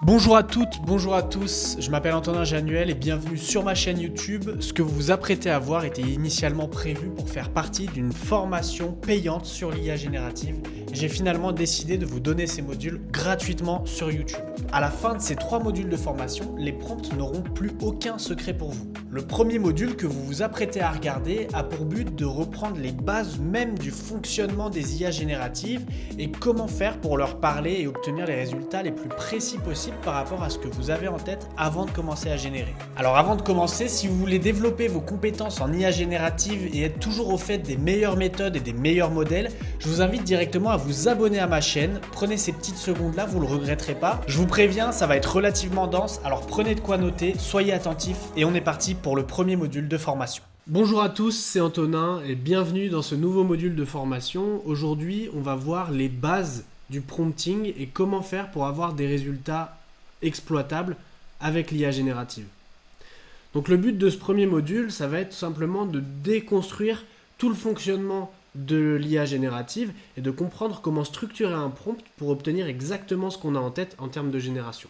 Bonjour à toutes, bonjour à tous, je m'appelle Antonin Januel et bienvenue sur ma chaîne YouTube. Ce que vous vous apprêtez à voir était initialement prévu pour faire partie d'une formation payante sur l'IA générative. J'ai finalement décidé de vous donner ces modules gratuitement sur YouTube. À la fin de ces 3 modules de formation, les prompts n'auront plus aucun secret pour vous. Le premier module que vous vous apprêtez à regarder a pour but de reprendre les bases même du fonctionnement des IA génératives et comment faire pour leur parler et obtenir les résultats les plus précis possibles par rapport à ce que vous avez en tête avant de commencer à générer. Alors avant de commencer, si vous voulez développer vos compétences en IA générative et être toujours au fait des meilleures méthodes et des meilleurs modèles, je vous invite directement à vous abonner à ma chaîne. Prenez ces petites secondes là, vous ne le regretterez pas. Je vous préviens, ça va être relativement dense, alors prenez de quoi noter, soyez attentifs et on est parti pour le premier module de formation. Bonjour à tous, c'est Antonin et bienvenue dans ce nouveau module de formation. Aujourd'hui, on va voir les bases du prompting et comment faire pour avoir des résultats exploitables avec l'IA générative. Donc le but de ce premier module, ça va être tout simplement de déconstruire tout le fonctionnement de l'IA générative et de comprendre comment structurer un prompt pour obtenir exactement ce qu'on a en tête en termes de génération.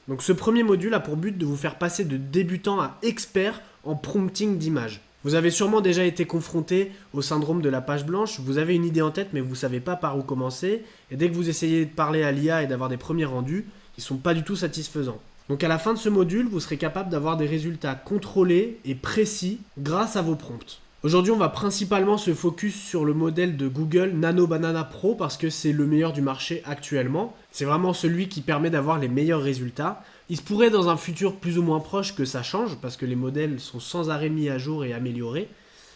Donc ce premier module a pour but de vous faire passer de débutant à expert en prompting d'images. Vous avez sûrement déjà été confronté au syndrome de la page blanche, vous avez une idée en tête mais vous ne savez pas par où commencer, et dès que vous essayez de parler à l'IA et d'avoir des premiers rendus, ils ne sont pas du tout satisfaisants. Donc à la fin de ce module, vous serez capable d'avoir des résultats contrôlés et précis grâce à vos prompts. Aujourd'hui, on va principalement se focus sur le modèle de Google Nano Banana Pro parce que c'est le meilleur du marché actuellement. C'est vraiment celui qui permet d'avoir les meilleurs résultats. Il se pourrait dans un futur plus ou moins proche que ça change parce que les modèles sont sans arrêt mis à jour et améliorés.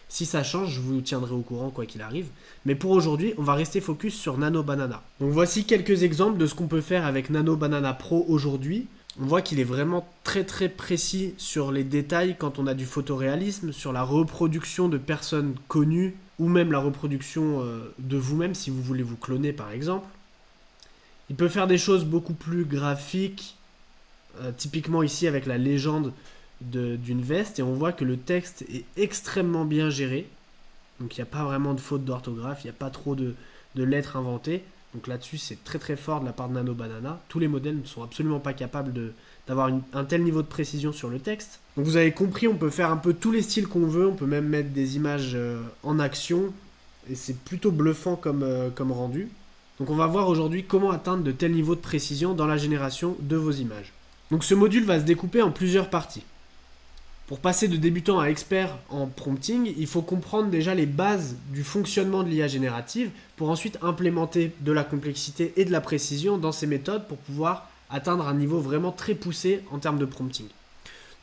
Si ça change, je vous tiendrai au courant quoi qu'il arrive. Mais pour aujourd'hui, on va rester focus sur Nano Banana. Donc voici quelques exemples de ce qu'on peut faire avec Nano Banana Pro aujourd'hui. On voit qu'il est vraiment très précis sur les détails quand on a du photoréalisme, sur la reproduction de personnes connues ou même la reproduction de vous-même si vous voulez vous cloner par exemple. Il peut faire des choses beaucoup plus graphiques, typiquement ici avec la légende d'une veste, et on voit que le texte est extrêmement bien géré. Donc il n'y a pas vraiment de faute d'orthographe, il n'y a pas trop de lettres inventées. Donc là-dessus, c'est très fort de la part de Nano Banana. Tous les modèles ne sont absolument pas capables d'avoir un tel niveau de précision sur le texte. Donc vous avez compris, on peut faire un peu tous les styles qu'on veut. On peut même mettre des images en action. Et c'est plutôt bluffant comme rendu. Donc on va voir aujourd'hui comment atteindre de tels niveaux de précision dans la génération de vos images. Donc ce module va se découper en plusieurs parties. Pour passer de débutant à expert en prompting, il faut comprendre déjà les bases du fonctionnement de l'IA générative pour ensuite implémenter de la complexité et de la précision dans ces méthodes pour pouvoir atteindre un niveau vraiment très poussé en termes de prompting.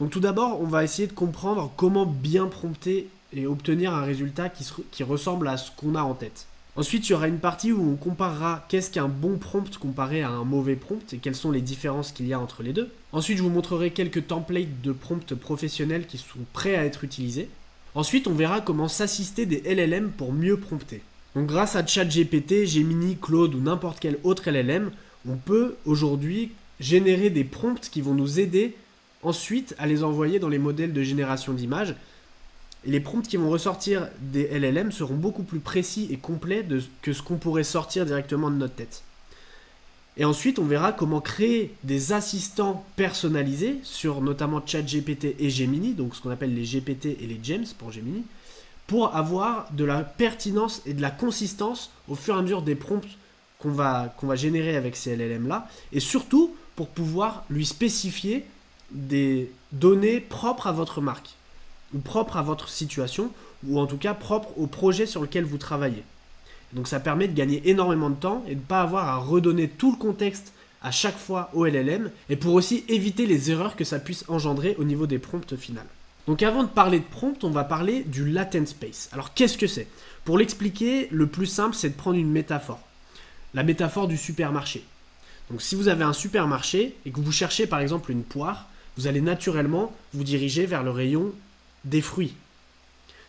Donc tout d'abord, on va essayer de comprendre comment bien prompter et obtenir un résultat qui ressemble à ce qu'on a en tête. Ensuite, il y aura une partie où on comparera qu'est-ce qu'un bon prompt comparé à un mauvais prompt et quelles sont les différences qu'il y a entre les deux. Ensuite, je vous montrerai quelques templates de prompts professionnels qui sont prêts à être utilisés. Ensuite, on verra comment s'assister des LLM pour mieux prompter. Donc grâce à ChatGPT, Gemini, Claude ou n'importe quel autre LLM, on peut aujourd'hui générer des prompts qui vont nous aider ensuite à les envoyer dans les modèles de génération d'images. Et les prompts qui vont ressortir des LLM seront beaucoup plus précis et complets que ce qu'on pourrait sortir directement de notre tête. Et ensuite, on verra comment créer des assistants personnalisés sur notamment ChatGPT et Gemini, donc ce qu'on appelle les GPT et les Gems pour Gemini, pour avoir de la pertinence et de la consistance au fur et à mesure des prompts qu'on va générer avec ces LLM-là, et surtout pour pouvoir lui spécifier des données propres à votre marque, ou propre à votre situation, ou en tout cas propre au projet sur lequel vous travaillez. Donc ça permet de gagner énormément de temps et de ne pas avoir à redonner tout le contexte à chaque fois au LLM, et pour aussi éviter les erreurs que ça puisse engendrer au niveau des prompts finales. Donc avant de parler de prompt, on va parler du latent space. Alors qu'est-ce que c'est ? Pour l'expliquer, le plus simple c'est de prendre une métaphore. La métaphore du supermarché. Donc si vous avez un supermarché et que vous cherchez par exemple une poire, vous allez naturellement vous diriger vers le rayon des fruits.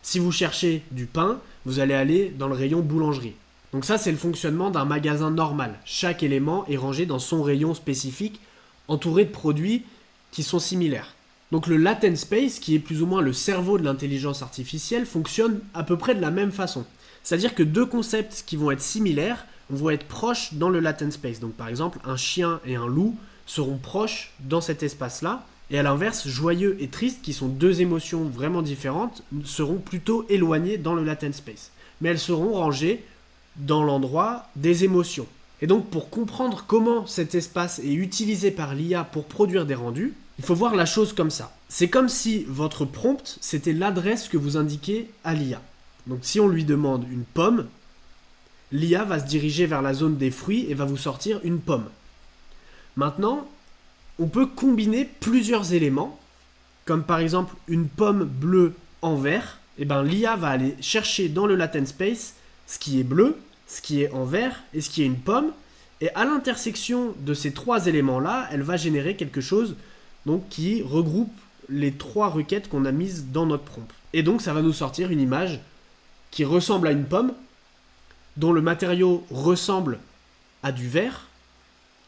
Si vous cherchez du pain, vous allez aller dans le rayon boulangerie. Donc ça, c'est le fonctionnement d'un magasin normal. Chaque élément est rangé dans son rayon spécifique, entouré de produits qui sont similaires. Donc le latent space, qui est plus ou moins le cerveau de l'intelligence artificielle, fonctionne à peu près de la même façon. C'est-à-dire que deux concepts qui vont être similaires vont être proches dans le latent space. Donc par exemple, un chien et un loup seront proches dans cet espace-là. Et à l'inverse, joyeux et triste, qui sont deux émotions vraiment différentes, seront plutôt éloignées dans le latent space. Mais elles seront rangées dans l'endroit des émotions. Et donc pour comprendre comment cet espace est utilisé par l'IA pour produire des rendus, il faut voir la chose comme ça. C'est comme si votre prompt, c'était l'adresse que vous indiquez à l'IA. Donc si on lui demande une pomme, l'IA va se diriger vers la zone des fruits et va vous sortir une pomme. Maintenant, on peut combiner plusieurs éléments, comme par exemple une pomme bleue en vert. Et ben l'IA va aller chercher dans le latent space ce qui est bleu, ce qui est en vert et ce qui est une pomme. Et à l'intersection de ces trois éléments-là, elle va générer quelque chose donc, qui regroupe les trois requêtes qu'on a mises dans notre prompt. Et donc ça va nous sortir une image qui ressemble à une pomme, dont le matériau ressemble à du vert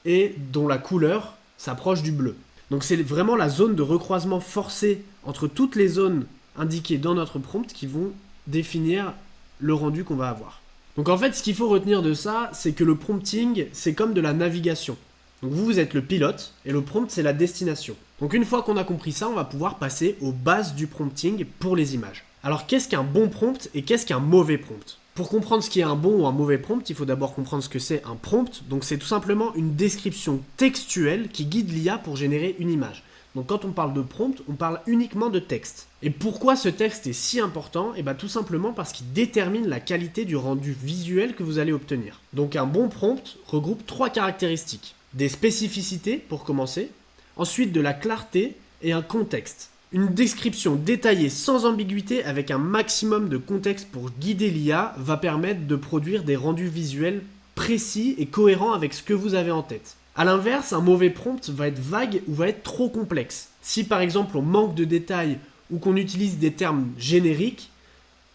et dont la couleur s'approche du bleu. Donc c'est vraiment la zone de recroisement forcé entre toutes les zones indiquées dans notre prompt qui vont définir le rendu qu'on va avoir. Donc en fait, ce qu'il faut retenir de ça, c'est que le prompting, c'est comme de la navigation. Donc vous êtes le pilote et le prompt, c'est la destination. Donc une fois qu'on a compris ça, on va pouvoir passer aux bases du prompting pour les images. Alors qu'est-ce qu'un bon prompt et qu'est-ce qu'un mauvais prompt ? Pour comprendre ce qui est un bon ou un mauvais prompt, il faut d'abord comprendre ce que c'est un prompt. Donc c'est tout simplement une description textuelle qui guide l'IA pour générer une image. Donc quand on parle de prompt, on parle uniquement de texte. Et pourquoi ce texte est si important ? Et bien tout simplement parce qu'il détermine la qualité du rendu visuel que vous allez obtenir. Donc un bon prompt regroupe trois caractéristiques. Des spécificités pour commencer, ensuite de la clarté et un contexte. Une description détaillée sans ambiguïté avec un maximum de contexte pour guider l'IA va permettre de produire des rendus visuels précis et cohérents avec ce que vous avez en tête. A l'inverse, un mauvais prompt va être vague ou va être trop complexe. Si par exemple on manque de détails ou qu'on utilise des termes génériques,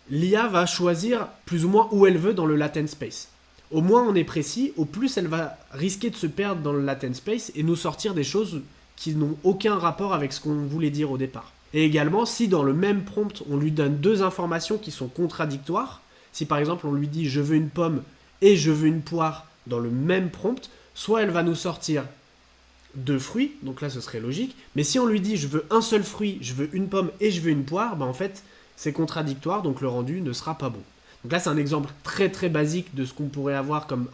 l'IA va choisir plus ou moins où elle veut dans le latent space. Au moins on est précis, au plus elle va risquer de se perdre dans le latent space et nous sortir des choses qui n'ont aucun rapport avec ce qu'on voulait dire au départ. Et également, si dans le même prompt, on lui donne deux informations qui sont contradictoires, si par exemple on lui dit « je veux une pomme » et « je veux une poire » dans le même prompt, soit elle va nous sortir deux fruits, donc là ce serait logique, mais si on lui dit « je veux un seul fruit, je veux une pomme et je veux une poire », ben en fait c'est contradictoire, donc le rendu ne sera pas bon. Donc là, c'est un exemple très très basique de ce qu'on pourrait avoir comme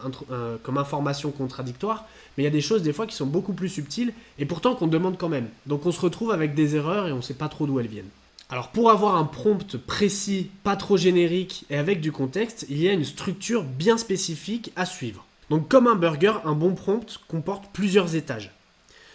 information contradictoire, mais il y a des choses des fois qui sont beaucoup plus subtiles et pourtant qu'on demande quand même. Donc on se retrouve avec des erreurs et on ne sait pas trop d'où elles viennent. Alors pour avoir un prompt précis, pas trop générique et avec du contexte, il y a une structure bien spécifique à suivre. Donc comme un burger, un bon prompt comporte plusieurs étages.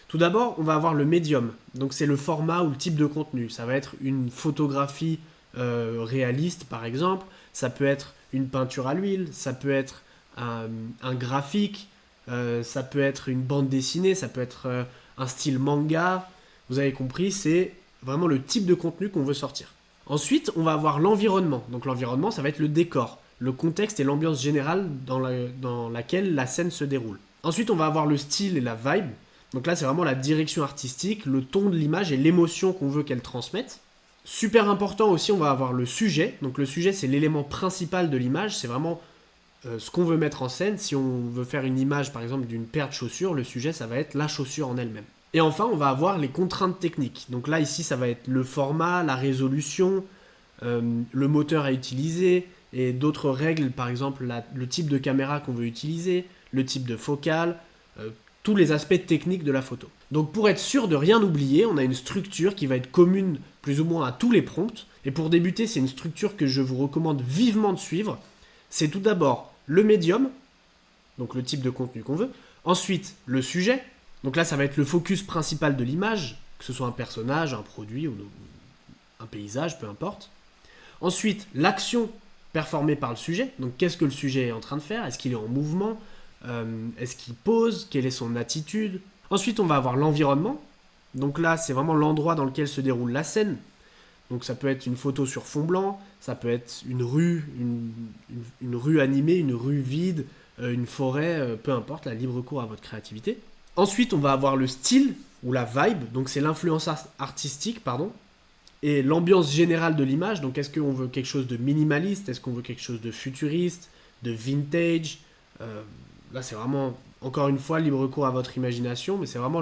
Tout d'abord, on va avoir le médium, donc c'est le format ou le type de contenu. Ça va être une photographie réaliste par exemple, ça peut être une peinture à l'huile, ça peut être un graphique, ça peut être une bande dessinée, ça peut être un style manga. Vous avez compris, c'est vraiment le type de contenu qu'on veut sortir. Ensuite, on va avoir l'environnement. Donc l'environnement, ça va être le décor, le contexte et l'ambiance générale dans laquelle la scène se déroule. Ensuite, on va avoir le style et la vibe. Donc là, c'est vraiment la direction artistique, le ton de l'image et l'émotion qu'on veut qu'elle transmette. Super important aussi, on va avoir le sujet. Donc le sujet, c'est l'élément principal de l'image. C'est vraiment ce qu'on veut mettre en scène. Si on veut faire une image, par exemple, d'une paire de chaussures, le sujet, ça va être la chaussure en elle-même. Et enfin, on va avoir les contraintes techniques. Donc là, ici, ça va être le format, la résolution, le moteur à utiliser et d'autres règles, par exemple, le type de caméra qu'on veut utiliser, le type de focale, tous les aspects techniques de la photo. Donc pour être sûr de rien oublier, on a une structure qui va être commune plus ou moins à tous les prompts. Et pour débuter, c'est une structure que je vous recommande vivement de suivre. C'est tout d'abord le médium, donc le type de contenu qu'on veut. Ensuite, le sujet. Donc là, ça va être le focus principal de l'image, que ce soit un personnage, un produit ou un paysage, peu importe. Ensuite, l'action performée par le sujet. Donc qu'est-ce que le sujet est en train de faire ? Est-ce qu'il est en mouvement ? Est-ce qu'il pose ? Quelle est son attitude ? Ensuite, on va avoir l'environnement. Donc là, c'est vraiment l'endroit dans lequel se déroule la scène. Donc ça peut être une photo sur fond blanc, ça peut être une rue, une rue animée, une rue vide, une forêt, peu importe, la libre cours à votre créativité. Ensuite, on va avoir le style ou la vibe, donc c'est l'influence artistique, et l'ambiance générale de l'image. Donc est-ce qu'on veut quelque chose de minimaliste ? Est-ce qu'on veut quelque chose de futuriste, de vintage ? Là, c'est vraiment Encore une fois, libre cours à votre imagination, mais c'est vraiment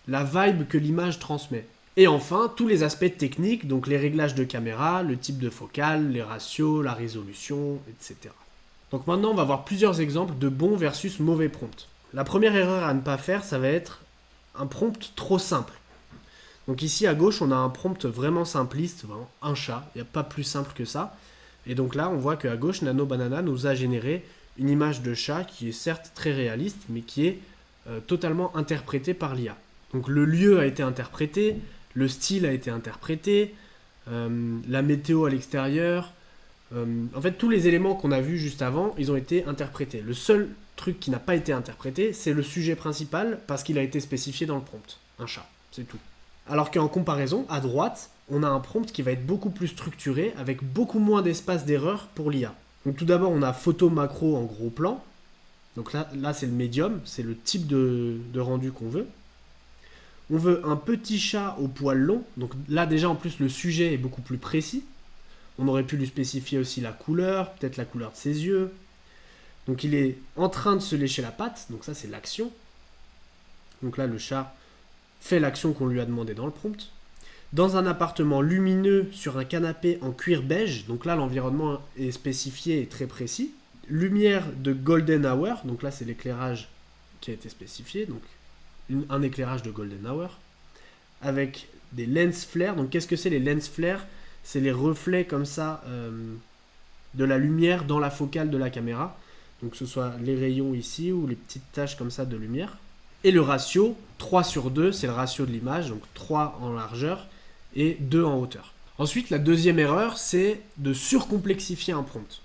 la vibe que l'image transmet. Et enfin, tous les aspects techniques, donc les réglages de caméra, le type de focale, les ratios, la résolution, etc. Donc maintenant, on va voir plusieurs exemples de bons versus mauvais prompts. La première erreur à ne pas faire, ça va être un prompt trop simple. Donc ici à gauche, on a un prompt vraiment simpliste, vraiment un chat, il n'y a pas plus simple que ça. Et donc là, on voit qu'à gauche, Nano Banana nous a généré une image de chat qui est certes très réaliste, mais qui est totalement interprétée par l'IA. Donc le lieu a été interprété, le style a été interprété, la météo à l'extérieur. En fait, tous les éléments qu'on a vus juste avant, ils ont été interprétés. Le seul truc qui n'a pas été interprété, c'est le sujet principal, parce qu'il a été spécifié dans le prompt. Un chat, c'est tout. Alors qu'en comparaison, à droite, on a un prompt qui va être beaucoup plus structuré, avec beaucoup moins d'espace d'erreur pour l'IA. Donc tout d'abord, on a photo macro en gros plan. Donc là c'est le médium, c'est le type de rendu qu'on veut. On veut un petit chat au poil long. Donc là déjà en plus le sujet est beaucoup plus précis. On aurait pu lui spécifier aussi la couleur, peut-être la couleur de ses yeux. Donc il est en train de se lécher la patte, donc ça c'est l'action. Donc là le chat fait l'action qu'on lui a demandé dans le prompt. Dans un appartement lumineux sur un canapé en cuir beige, donc là l'environnement est spécifié et très précis. Lumière de golden hour, donc là c'est l'éclairage qui a été spécifié, donc un éclairage de golden hour, avec des lens flares. Donc qu'est-ce que c'est les lens flares? C'est les reflets comme ça de la lumière dans la focale de la caméra, donc que ce soit les rayons ici ou les petites taches comme ça de lumière. Et le ratio, 3/2, c'est le ratio de l'image, donc 3 en largeur et 2 en hauteur. Ensuite, la deuxième erreur, c'est de surcomplexifier un prompt.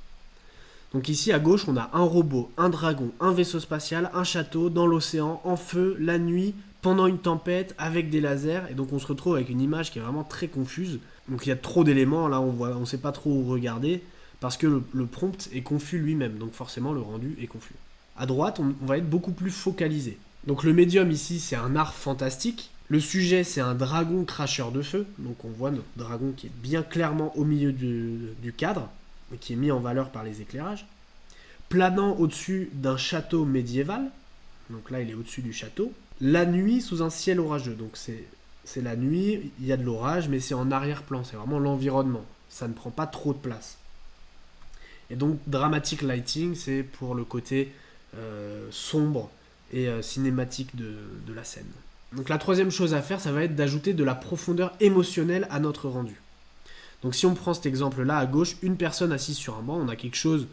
Donc ici à gauche, on a un robot, un dragon, un vaisseau spatial, un château, dans l'océan, en feu, la nuit, pendant une tempête, avec des lasers. Et donc on se retrouve avec une image qui est vraiment très confuse. Donc il y a trop d'éléments, là on ne sait pas trop où regarder, parce que le prompt est confus lui-même. Donc forcément le rendu est confus. À droite, on va être beaucoup plus focalisé. Donc le médium ici, c'est un art fantastique. Le sujet, c'est un dragon cracheur de feu. Donc on voit notre dragon qui est bien clairement au milieu du cadre, qui est mis en valeur par les éclairages, planant au-dessus d'un château médiéval. Donc là, il est au-dessus du château. La nuit sous un ciel orageux. Donc c'est la nuit, il y a de l'orage, mais c'est en arrière-plan. C'est vraiment l'environnement. Ça ne prend pas trop de place. Et donc, dramatic lighting, c'est pour le côté sombre et cinématique de la scène. Donc la troisième chose à faire, ça va être d'ajouter de la profondeur émotionnelle à notre rendu. Donc si on prend cet exemple-là, à gauche, une personne assise sur un banc, on a quelque chose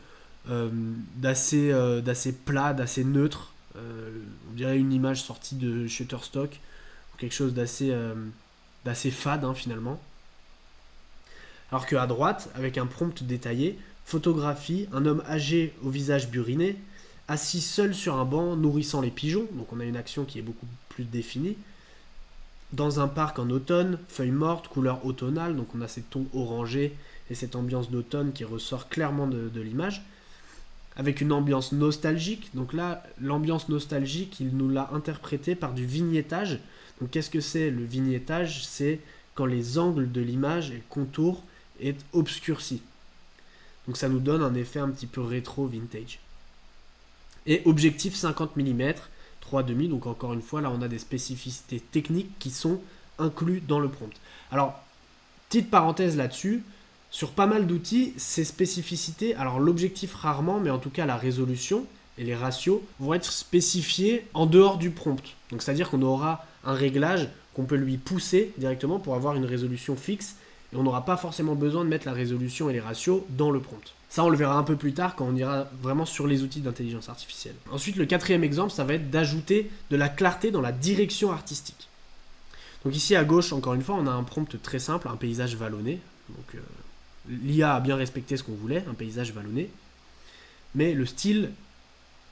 d'assez plat, d'assez neutre. On dirait une image sortie de Shutterstock, quelque chose d'assez fade finalement. Alors qu'à droite, avec un prompt détaillé, photographie, un homme âgé au visage buriné, assis seul sur un banc, nourrissant les pigeons, donc on a une action qui est beaucoup plus définie. Dans un parc en automne, feuilles mortes, couleurs automnales, donc on a ces tons orangés et cette ambiance d'automne qui ressort clairement de l'image, avec une ambiance nostalgique. Donc là, l'ambiance nostalgique, il nous l'a interprétée par du vignettage. Donc qu'est-ce que c'est le vignettage? C'est quand les angles de l'image et le contour est obscurci. Donc ça nous donne un effet un petit peu rétro vintage. Et objectif 50 mm, 3,5, donc encore une fois, là on a des spécificités techniques qui sont inclus dans le prompt. Alors, petite parenthèse là-dessus, sur pas mal d'outils, ces spécificités, alors l'objectif rarement, mais en tout cas la résolution et les ratios vont être spécifiés en dehors du prompt. Donc c'est-à-dire qu'on aura un réglage qu'on peut lui pousser directement pour avoir une résolution fixe, et on n'aura pas forcément besoin de mettre la résolution et les ratios dans le prompt. Ça, on le verra un peu plus tard quand on ira vraiment sur les outils d'intelligence artificielle. Ensuite, le quatrième exemple, ça va être d'ajouter de la clarté dans la direction artistique. Donc ici à gauche, encore une fois, on a un prompt très simple, un paysage vallonné. Donc l'IA a bien respecté ce qu'on voulait, un paysage vallonné. Mais le style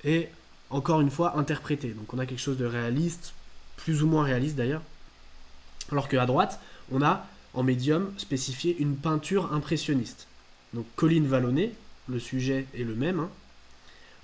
est encore une fois interprété. Donc on a quelque chose de réaliste, plus ou moins réaliste d'ailleurs. Alors qu'à droite, on a en médium spécifié une peinture impressionniste. Donc colline vallonnée, le sujet est le même,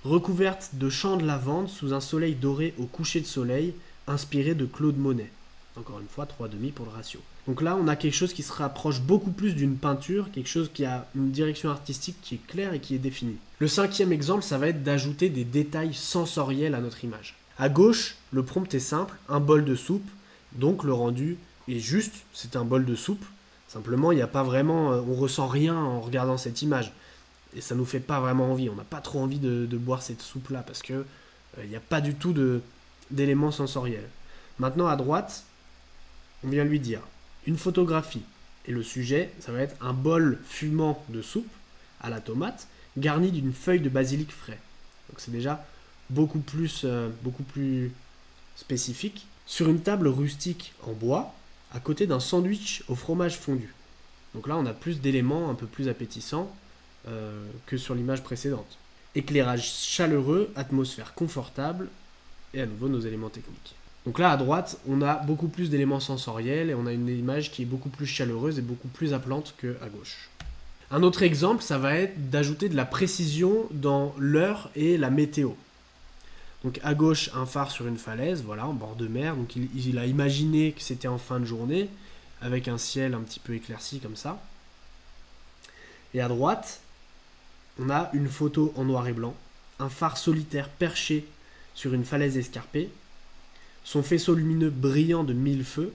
recouverte de champs de lavande sous un soleil doré au coucher de soleil, inspiré de Claude Monet. Encore une fois, 3,5 pour le ratio. Donc là, on a quelque chose qui se rapproche beaucoup plus d'une peinture, quelque chose qui a une direction artistique qui est claire et qui est définie. Le 5e exemple, ça va être d'ajouter des détails sensoriels à notre image. À gauche, le prompt est simple, un bol de soupe, donc le rendu est juste, c'est un bol de soupe. Simplement, il n'y a pas vraiment, on ressent rien en regardant cette image. Et ça nous fait pas vraiment envie, on n'a pas trop envie de boire cette soupe-là, parce que il n'y a pas du tout d'éléments sensoriels. Maintenant, à droite, on vient lui dire une photographie. Et le sujet, ça va être un bol fumant de soupe à la tomate, garni d'une feuille de basilic frais. Donc c'est déjà beaucoup plus spécifique. Sur une table rustique en bois, à côté d'un sandwich au fromage fondu. Donc là, on a plus d'éléments un peu plus appétissants que sur l'image précédente. Éclairage chaleureux, atmosphère confortable, et à nouveau nos éléments techniques. Donc là, à droite, on a beaucoup plus d'éléments sensoriels et on a une image qui est beaucoup plus chaleureuse et beaucoup plus appelante qu'à gauche. Un autre exemple, ça va être d'ajouter de la précision dans l'heure et la météo. Donc à gauche, un phare sur une falaise, voilà, en bord de mer. Donc il a imaginé que c'était en fin de journée, avec un ciel un petit peu éclairci comme ça. Et à droite, on a une photo en noir et blanc, un phare solitaire perché sur une falaise escarpée, son faisceau lumineux brillant de 1000 feux.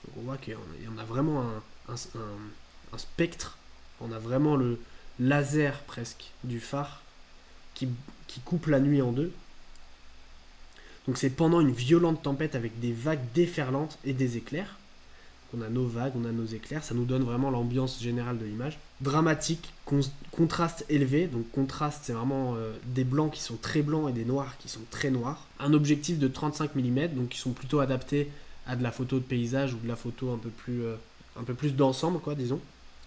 Donc on voit qu'il y en a vraiment un spectre, on a vraiment le laser presque du phare qui coupe la nuit en deux. Donc c'est pendant une violente tempête avec des vagues déferlantes et des éclairs. Donc on a nos vagues, on a nos éclairs, ça nous donne vraiment l'ambiance générale de l'image. Dramatique, contraste élevé, donc contraste c'est vraiment des blancs qui sont très blancs et des noirs qui sont très noirs. Un objectif de 35 mm, donc qui sont plutôt adaptés à de la photo de paysage ou de la photo un peu plus d'ensemble, quoi, disons.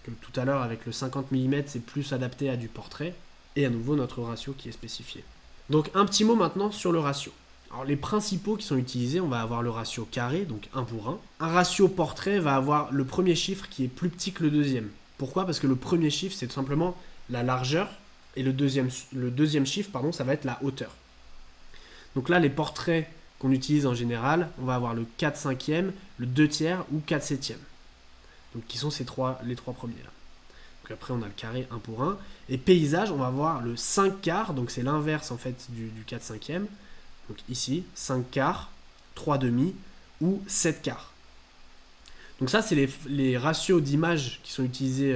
Comme tout à l'heure avec le 50 mm, c'est plus adapté à du portrait. Et à nouveau notre ratio qui est spécifié. Donc un petit mot maintenant sur le ratio. Alors les principaux qui sont utilisés, on va avoir le ratio carré, donc 1 pour 1. Un ratio portrait va avoir le premier chiffre qui est plus petit que le deuxième. Pourquoi ? Parce que le premier chiffre, c'est tout simplement la largeur, et le deuxième chiffre, ça va être la hauteur. Donc là, les portraits qu'on utilise en général, on va avoir le 4/5e, le 2/3 ou 4/7e. Donc qui sont les trois premiers là. Donc après, on a le carré 1 pour 1. Et paysage, on va avoir le 5/4, donc c'est l'inverse en fait du 4/5e. Donc ici, 5/4, 3/2 ou 7/4. Donc ça, c'est les ratios d'images qui sont utilisés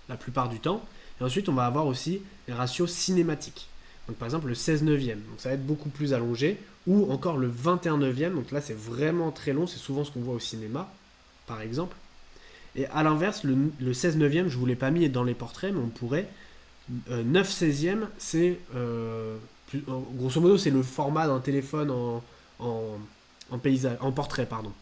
la plupart du temps. Et ensuite, on va avoir aussi les ratios cinématiques. Donc par exemple, le 16/9e, donc ça va être beaucoup plus allongé. Ou encore le 21/9e, donc là, c'est vraiment très long. C'est souvent ce qu'on voit au cinéma, par exemple. Et à l'inverse, le 16/9e, je ne vous l'ai pas mis dans les portraits, mais on pourrait. 9/16e, c'est... grosso modo, c'est le format d'un téléphone en portrait, pardon.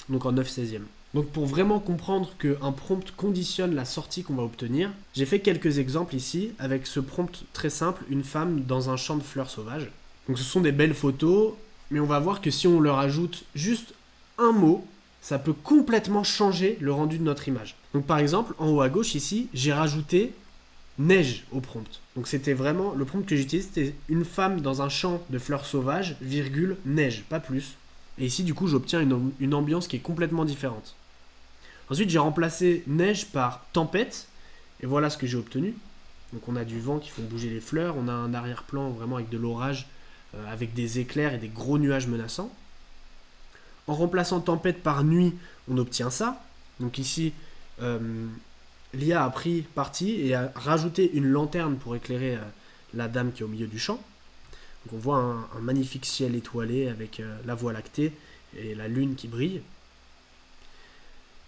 Donc en 9/16e. Donc pour vraiment comprendre qu'un prompt conditionne la sortie qu'on va obtenir, j'ai fait quelques exemples ici avec ce prompt très simple, une femme dans un champ de fleurs sauvages. Donc ce sont des belles photos, mais on va voir que si on leur ajoute juste un mot, ça peut complètement changer le rendu de notre image. Donc par exemple, en haut à gauche ici, j'ai rajouté neige au prompt. Donc c'était vraiment, le prompt que j'utilise, c'était une femme dans un champ de fleurs sauvages, virgule, neige, pas plus. Et ici, du coup, j'obtiens une ambiance qui est complètement différente. Ensuite, j'ai remplacé neige par tempête, et voilà ce que j'ai obtenu. Donc on a du vent qui font bouger les fleurs, on a un arrière-plan vraiment avec de l'orage, avec des éclairs et des gros nuages menaçants. En remplaçant tempête par nuit, on obtient ça. Donc ici, l'IA a pris parti et a rajouté une lanterne pour éclairer la dame qui est au milieu du champ. Donc on voit un magnifique ciel étoilé avec la Voie lactée et la lune qui brille.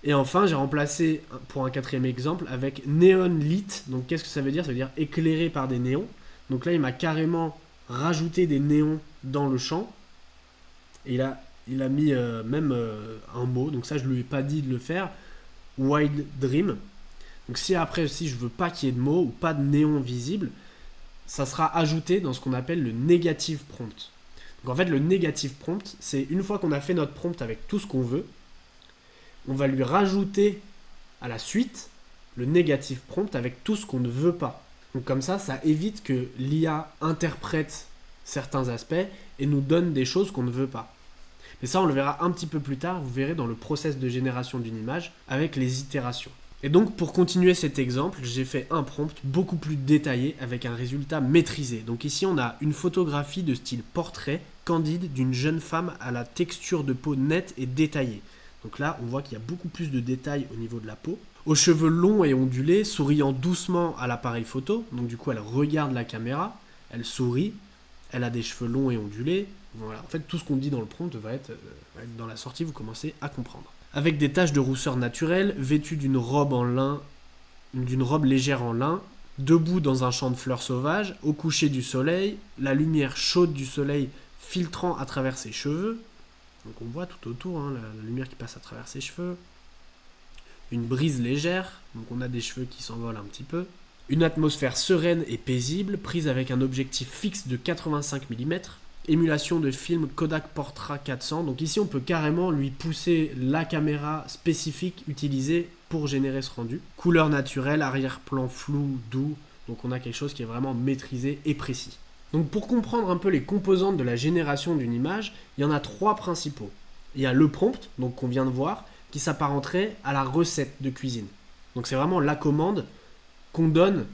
Et enfin, j'ai remplacé, pour un 4e exemple, avec neon lit. Donc qu'est-ce que ça veut dire ? Ça veut dire éclairé par des néons. Donc là, il m'a carrément rajouté des néons dans le champ. Et il a mis même un mot. Donc ça, je ne lui ai pas dit de le faire. Wild Dream. Donc si après aussi je veux pas qu'il y ait de mots ou pas de néon visible, ça sera ajouté dans ce qu'on appelle le negative prompt. Donc en fait le negative prompt, c'est une fois qu'on a fait notre prompt avec tout ce qu'on veut, on va lui rajouter à la suite le negative prompt avec tout ce qu'on ne veut pas. Donc comme ça évite que l'IA interprète certains aspects et nous donne des choses qu'on ne veut pas. Et ça, on le verra un petit peu plus tard, vous verrez dans le process de génération d'une image avec les itérations. Et donc, pour continuer cet exemple, j'ai fait un prompt beaucoup plus détaillé avec un résultat maîtrisé. Donc ici, on a une photographie de style portrait candide d'une jeune femme à la texture de peau nette et détaillée. Donc là, on voit qu'il y a beaucoup plus de détails au niveau de la peau. Aux cheveux longs et ondulés, souriant doucement à l'appareil photo. Donc du coup, elle regarde la caméra, elle sourit, elle a des cheveux longs et ondulés. Voilà. En fait, tout ce qu'on dit dans le prompt va être dans la sortie, vous commencez à comprendre. Avec des taches de rousseur naturelle, vêtue d'une robe en lin, d'une robe légère en lin, debout dans un champ de fleurs sauvages, au coucher du soleil, la lumière chaude du soleil filtrant à travers ses cheveux. Donc on voit tout autour la lumière qui passe à travers ses cheveux. Une brise légère, donc on a des cheveux qui s'envolent un petit peu. Une atmosphère sereine et paisible, prise avec un objectif fixe de 85 mm. Émulation de film Kodak Portra 400. Donc ici on peut carrément lui pousser la caméra spécifique utilisée pour générer ce rendu. Couleur naturelle, arrière-plan flou, doux. Donc on a quelque chose qui est vraiment maîtrisé et précis. Donc pour comprendre un peu les composantes de la génération d'une image, il y en a 3 principaux. Il y a le prompt, donc qu'on vient de voir, qui s'apparenterait à la recette de cuisine. Donc c'est vraiment la commande qu'on donne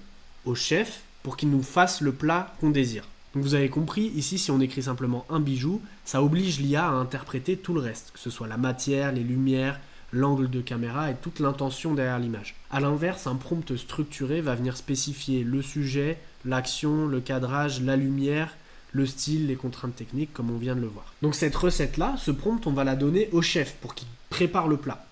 au chef pour qu'il nous fasse le plat qu'on désire. Donc vous avez compris, ici si on écrit simplement un bijou, ça oblige l'IA à interpréter tout le reste, que ce soit la matière, les lumières, l'angle de caméra et toute l'intention derrière l'image. A l'inverse, un prompt structuré va venir spécifier le sujet, l'action, le cadrage, la lumière, le style, les contraintes techniques comme on vient de le voir. Donc cette recette-là, ce prompt, on va la donner au chef pour qu'il prépare le plat.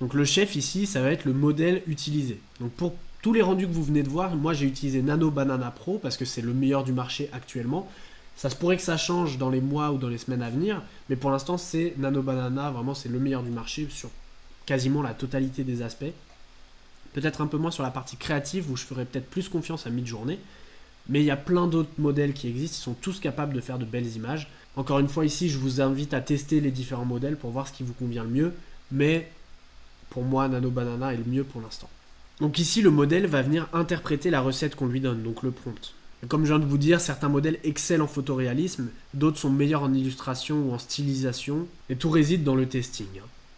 Donc le chef ici, ça va être le modèle utilisé. Donc pour tous les rendus que vous venez de voir, moi j'ai utilisé Nano Banana Pro parce que c'est le meilleur du marché actuellement. Ça se pourrait que ça change dans les mois ou dans les semaines à venir, mais pour l'instant c'est Nano Banana, vraiment c'est le meilleur du marché sur quasiment la totalité des aspects. Peut-être un peu moins sur la partie créative où je ferai peut-être plus confiance à Midjourney, mais il y a plein d'autres modèles qui existent, ils sont tous capables de faire de belles images. Encore une fois ici, je vous invite à tester les différents modèles pour voir ce qui vous convient le mieux, mais pour moi Nano Banana est le mieux pour l'instant. Donc ici, le modèle va venir interpréter la recette qu'on lui donne, donc le prompt. Et comme je viens de vous dire, certains modèles excellent en photoréalisme, d'autres sont meilleurs en illustration ou en stylisation, et tout réside dans le testing.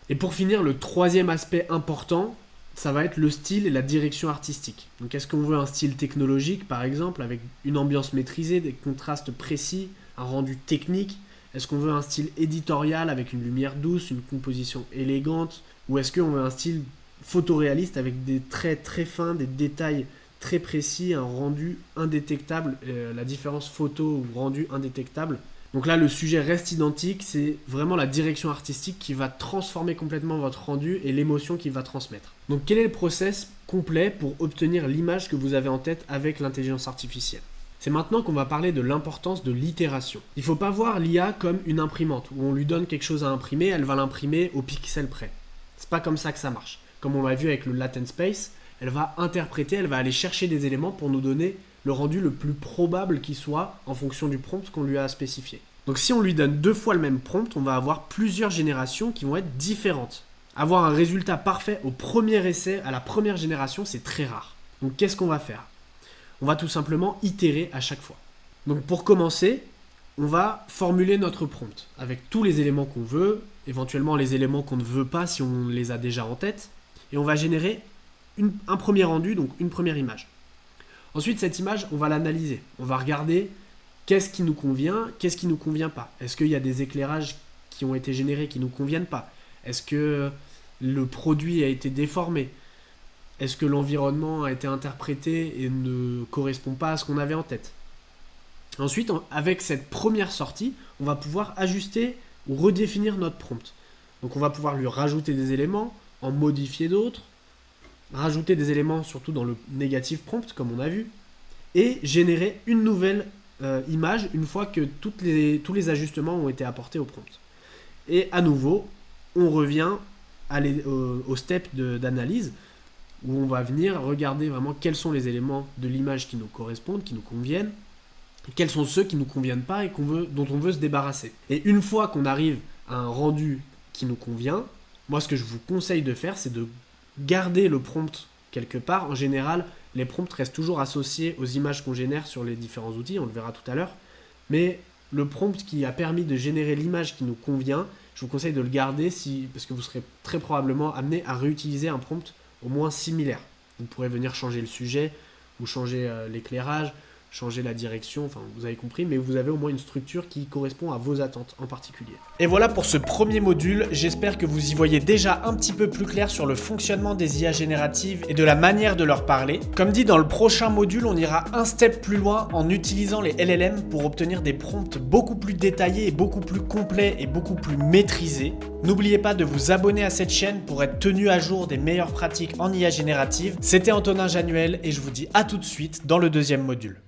Et pour finir, le troisième aspect important, ça va être le style et la direction artistique. Donc est-ce qu'on veut un style technologique, par exemple, avec une ambiance maîtrisée, des contrastes précis, un rendu technique? Est-ce qu'on veut un style éditorial avec une lumière douce, une composition élégante? Ou est-ce qu'on veut un style photoréaliste avec des traits très fins, des détails très précis, un rendu indétectable, la différence photo ou rendu indétectable. Donc là, le sujet reste identique, c'est vraiment la direction artistique qui va transformer complètement votre rendu et l'émotion qu'il va transmettre. Donc quel est le process complet pour obtenir l'image que vous avez en tête avec l'intelligence artificielle? C'est maintenant qu'on va parler de l'importance de l'itération. Il ne faut pas voir l'IA comme une imprimante, où on lui donne quelque chose à imprimer, elle va l'imprimer au pixel près. C'est pas comme ça que ça marche. Comme on l'a vu avec le latent space, elle va interpréter, elle va aller chercher des éléments pour nous donner le rendu le plus probable qui soit en fonction du prompt qu'on lui a spécifié. Donc si on lui donne 2 fois le même prompt, on va avoir plusieurs générations qui vont être différentes. Avoir un résultat parfait au premier essai, à la première génération, c'est très rare. Donc qu'est-ce qu'on va faire? On va tout simplement itérer à chaque fois. Donc pour commencer, on va formuler notre prompt avec tous les éléments qu'on veut, éventuellement les éléments qu'on ne veut pas si on les a déjà en tête, et on va générer un premier rendu, donc une première image. Ensuite, cette image, on va l'analyser. On va regarder qu'est-ce qui nous convient, qu'est-ce qui ne nous convient pas. Est-ce qu'il y a des éclairages qui ont été générés qui ne nous conviennent pas? Est-ce que le produit a été déformé? Est-ce que l'environnement a été interprété et ne correspond pas à ce qu'on avait en tête? Ensuite, avec cette première sortie, on va pouvoir ajuster ou redéfinir notre prompt. Donc on va pouvoir lui rajouter des éléments, en modifier d'autres, rajouter des éléments surtout dans le negative prompt comme on a vu, et générer une nouvelle image une fois que tous les ajustements ont été apportés au prompt. Et à nouveau, on revient au step d'analyse où on va venir regarder vraiment quels sont les éléments de l'image qui nous correspondent, qui nous conviennent, et quels sont ceux qui ne nous conviennent pas et dont on veut se débarrasser. Et une fois qu'on arrive à un rendu qui nous convient, moi ce que je vous conseille de faire, c'est de garder le prompt quelque part. En général, les prompts restent toujours associés aux images qu'on génère sur les différents outils, on le verra tout à l'heure. Mais le prompt qui a permis de générer l'image qui nous convient, je vous conseille de le garder parce que vous serez très probablement amené à réutiliser un prompt au moins similaire. Vous pourrez venir changer le sujet, ou changer l'éclairage, changer la direction, enfin vous avez compris, mais vous avez au moins une structure qui correspond à vos attentes en particulier. Et voilà pour ce premier module, j'espère que vous y voyez déjà un petit peu plus clair sur le fonctionnement des IA génératives et de la manière de leur parler. Comme dit dans le prochain module, on ira un step plus loin en utilisant les LLM pour obtenir des prompts beaucoup plus détaillés et beaucoup plus complets et beaucoup plus maîtrisés. N'oubliez pas de vous abonner à cette chaîne pour être tenu à jour des meilleures pratiques en IA générative. C'était Antonin Januel et je vous dis à tout de suite dans le deuxième module.